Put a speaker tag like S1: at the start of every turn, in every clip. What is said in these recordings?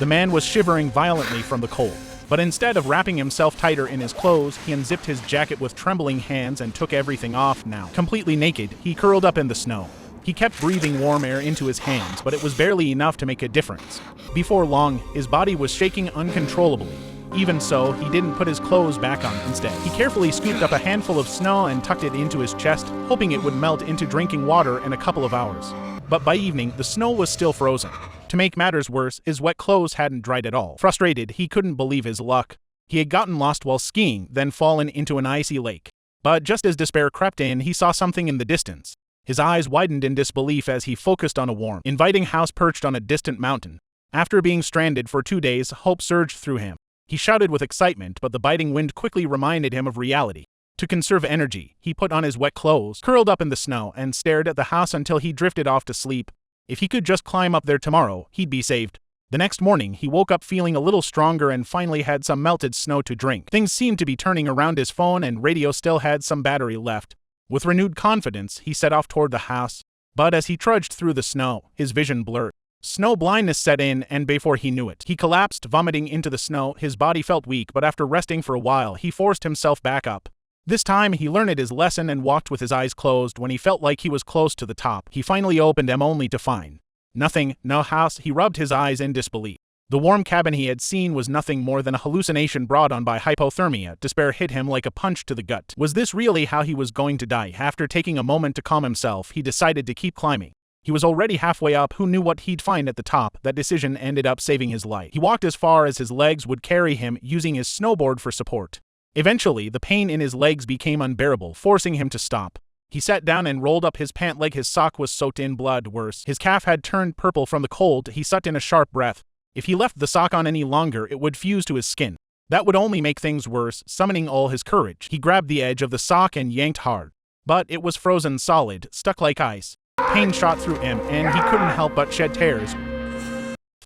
S1: The man was shivering violently from the cold. But instead of wrapping himself tighter in his clothes, he unzipped his jacket with trembling hands and took everything off. Now, completely naked, he curled up in the snow. He kept breathing warm air into his hands, but it was barely enough to make a difference. Before long, his body was shaking uncontrollably. Even so, he didn't put his clothes back on. Instead, he carefully scooped up a handful of snow and tucked it into his chest, hoping it would melt into drinking water in a couple of hours. But by evening, the snow was still frozen. To make matters worse, his wet clothes hadn't dried at all. Frustrated, he couldn't believe his luck. He had gotten lost while skiing, then fallen into an icy lake. But just as despair crept in, he saw something in the distance. His eyes widened in disbelief as he focused on a warm, inviting house perched on a distant mountain. After being stranded for 2 days, hope surged through him. He shouted with excitement, but the biting wind quickly reminded him of reality. To conserve energy, he put on his wet clothes, curled up in the snow, and stared at the house until he drifted off to sleep. If he could just climb up there tomorrow, he'd be saved. The next morning, he woke up feeling a little stronger and finally had some melted snow to drink. Things seemed to be turning around. His phone and radio still had some battery left. With renewed confidence, he set off toward the house. But as he trudged through the snow, his vision blurred. Snow blindness set in, and before he knew it, he collapsed, vomiting into the snow. His body felt weak, but after resting for a while, he forced himself back up. This time, he learned his lesson and walked with his eyes closed. When he felt like he was close to the top, he finally opened them only to find nothing, no house. He rubbed his eyes in disbelief. The warm cabin he had seen was nothing more than a hallucination brought on by hypothermia. Despair hit him like a punch to the gut. Was this really how he was going to die? After taking a moment to calm himself, he decided to keep climbing. He was already halfway up. Who knew what he'd find at the top? That decision ended up saving his life. He walked as far as his legs would carry him, using his snowboard for support. Eventually, the pain in his legs became unbearable, forcing him to stop. He sat down and rolled up his pant leg. His sock was soaked in blood. Worse, his calf had turned purple from the cold. He sucked in a sharp breath. If he left the sock on any longer, it would fuse to his skin. That would only make things worse. Summoning all his courage, he grabbed the edge of the sock and yanked hard. But it was frozen solid, stuck like ice. Pain shot through him, and he couldn't help but shed tears.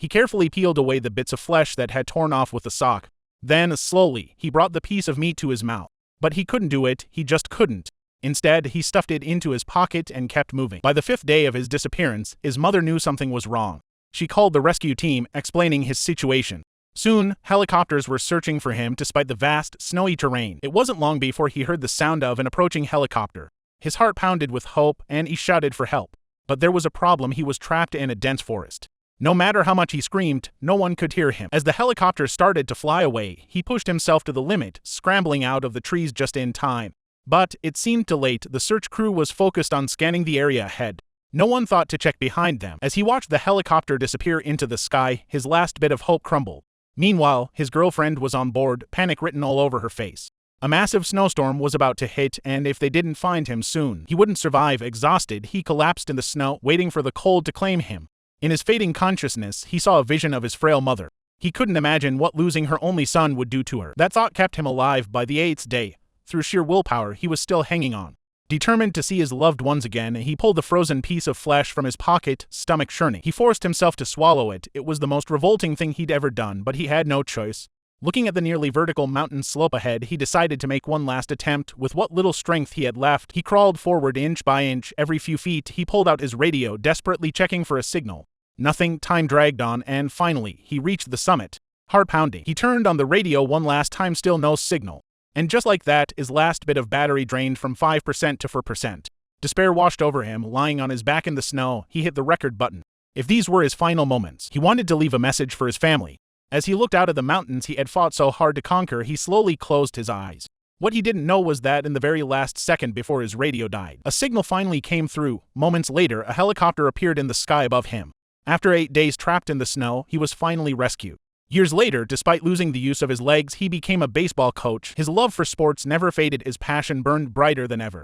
S1: He carefully peeled away the bits of flesh that had torn off with the sock. Then, slowly, he brought the piece of meat to his mouth. But he couldn't do it. He just couldn't. Instead, he stuffed it into his pocket and kept moving. By the 5th day of his disappearance, his mother knew something was wrong. She called the rescue team, explaining his situation. Soon, helicopters were searching for him despite the vast, snowy terrain. It wasn't long before he heard the sound of an approaching helicopter. His heart pounded with hope, and he shouted for help. But there was a problem. He was trapped in a dense forest. No matter how much he screamed, no one could hear him. As the helicopter started to fly away, he pushed himself to the limit, scrambling out of the trees just in time. But it seemed too late. The search crew was focused on scanning the area ahead. No one thought to check behind them. As he watched the helicopter disappear into the sky, his last bit of hope crumbled. Meanwhile, his girlfriend was on board, panic written all over her face. A massive snowstorm was about to hit, and if they didn't find him soon, he wouldn't survive. Exhausted, he collapsed in the snow, waiting for the cold to claim him. In his fading consciousness, he saw a vision of his frail mother. He couldn't imagine what losing her only son would do to her. That thought kept him alive. By the 8th day, through sheer willpower, he was still hanging on. Determined to see his loved ones again, he pulled the frozen piece of flesh from his pocket, stomach churning. He forced himself to swallow it. It was the most revolting thing he'd ever done, but he had no choice. Looking at the nearly vertical mountain slope ahead, he decided to make one last attempt. With what little strength he had left, he crawled forward inch by inch. Every few feet, he pulled out his radio, desperately checking for a signal. Nothing. Time dragged on, and finally, he reached the summit. Heart pounding, he turned on the radio one last time. Still no signal. And just like that, his last bit of battery drained from 5% to 4%. Despair washed over him. Lying on his back in the snow, he hit the record button. If these were his final moments, he wanted to leave a message for his family. As he looked out at the mountains he had fought so hard to conquer, he slowly closed his eyes. What he didn't know was that in the very last second before his radio died, a signal finally came through. Moments later, a helicopter appeared in the sky above him. After 8 days trapped in the snow, he was finally rescued. Years later, despite losing the use of his legs, he became a baseball coach. His love for sports never faded. His passion burned brighter than ever.